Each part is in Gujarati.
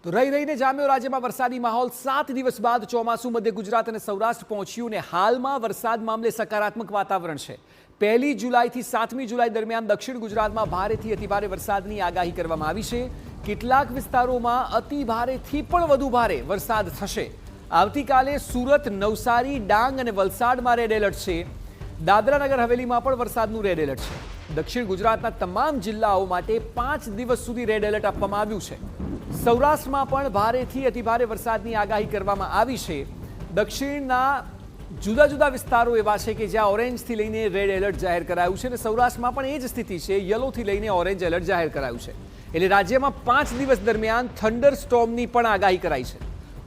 તો રહી રહીને જામ્યો રાજ્યમાં વરસાદી માહોલ 7 દિવસ બાદ ચોમાસું મધ્ય ગુજરાત અને સૌરાષ્ટ્ર પહોંચ્યું ને હાલમાં વરસાદ મામલે સકારાત્મક વાતાવરણ છે। 1 જુલાઈથી 7મી જુલાઈ દરમિયાન દક્ષિણ ગુજરાતમાં ભારેથી અતિભારે વરસાદની આગાહી કરવામાં આવી છે। કેટલાક વિસ્તારોમાં અતિભારેથી પણ વધુ ભારે વરસાદ થશે। આવતીકાલે સુરત, નવસારી, ડાંગ અને વલસાડમાં રેડ એલર્ટ છે। દાદરા નગર હવેલીમાં પણ વરસાદનું રેડ એલર્ટ છે। દક્ષિણ ગુજરાતના તમામ જિલ્લાઓ માટે 5 દિવસ સુધી રેડ એલર્ટ આપવામાં આવ્યું છે। સૌરાષ્ટ્રમાં પણ ભારેથી અતિભારે વરસાદની આગાહી કરવામાં આવી છે। દક્ષિણના જુદા જુદા વિસ્તારો એવા છે કે જ્યાં ઓરેન્જથી લઈને રેડ એલર્ટ જાહેર કરાયું છે અને સૌરાષ્ટ્રમાં પણ એ જ સ્થિતિ છે, યલોથી લઈને ઓરેન્જ એલર્ટ જાહેર કરાયું છે। એટલે રાજ્યમાં 5 દિવસ દરમિયાન થંડર સ્ટોર્મની પણ આગાહી કરાઈ છે।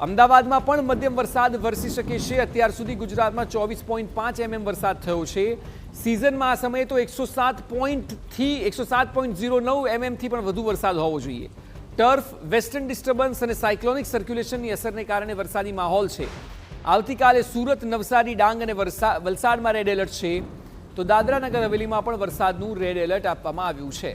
અમદાવાદમાં પણ મધ્યમ વરસાદ વરસી શકે છે। અત્યાર સુધી ગુજરાતમાં 24.5 mm વરસાદ થયો છે। સિઝનમાં આ સમયે તો 107.09 mm થી પણ વધુ વરસાદ હોવો જોઈએ। ટર્ફ, વેસ્ટર્ન ડિસ્ટર્બન્સ અને સાયક્લોનિક સર્ક્યુલેશનની અસરને કારણે વરસાદી માહોલ છે। આવતીકાલે સુરત, નવસારી, ડાંગ અને વલસાડમાં રેડ એલર્ટ છે, તો દાદરા નગર હવેલીમાં પણ વરસાદનું રેડ એલર્ટ આપવામાં આવ્યું છે।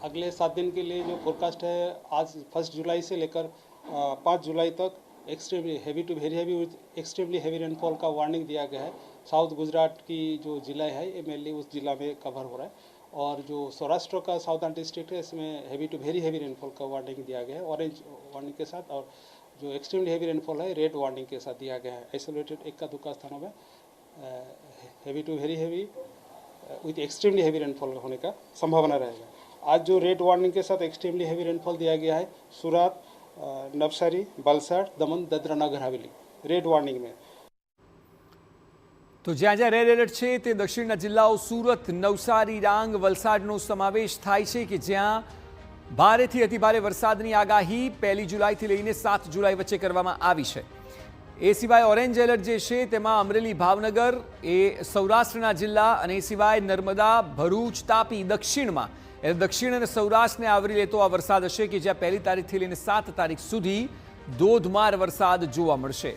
अगले 7 दिन के लिए जो फोरकास्ट है, आज 1 जुलाई से लेकर 5 जुलाई तक extremely heavy to very heavy with extremely heavy rainfall का वार्निंग दिया गया है। साउथ गुजरात की जो ज़िला है ये मेनली उस ज़िला में कवर हो रहा है, और जो सौराष्ट्र का साउदर्न डिस्ट्रिक्ट है इसमें heavy to very heavy rainfall का वार्निंग दिया गया है ऑरेंज वार्निंग के साथ, और जो एक्सट्रीमली हैवी रेनफॉल है रेड वार्निंग के साथ दिया गया है। आइसोलेटेड इक्का दुक्का स्थानों में heavy to very heavy with extremely heavy rainfall होने का संभावना रहेगा। आज जो रेड वार्निंग के साथ एक्सट्रीमली हैवी रेनफॉल दिया गया है सूरत, नवसारी, वलसाड, दमन, दादरा नगर हवेली रेड वार्निंग में। તો જ્યાં જ્યાં રેડ એલર્ટ છે તે દક્ષિણના જિલ્લાઓ સુરત, નવસારી, ડાંગ, વલસાડનો સમાવેશ થાય છે કે જ્યાં ભારેથી અતિભારે વરસાદની આગાહી 1 જુલાઈથી લઈને 7 જુલાઈ વચ્ચે કરવામાં આવી છે। એ સિવાય ઓરેન્જ એલર્ટ જે છે તેમાં અમરેલી, ભાવનગર એ સૌરાષ્ટ્રના જિલ્લા, અને એ સિવાય નર્મદા, ભરૂચ, તાપી દક્ષિણમાં, એટલે દક્ષિણ અને સૌરાષ્ટ્રને આવરી લેતો આ વરસાદ હશે કે જ્યાં 1 તારીખથી લઈને 7 તારીખ સુધી ધોધમાર વરસાદ જોવા મળશે।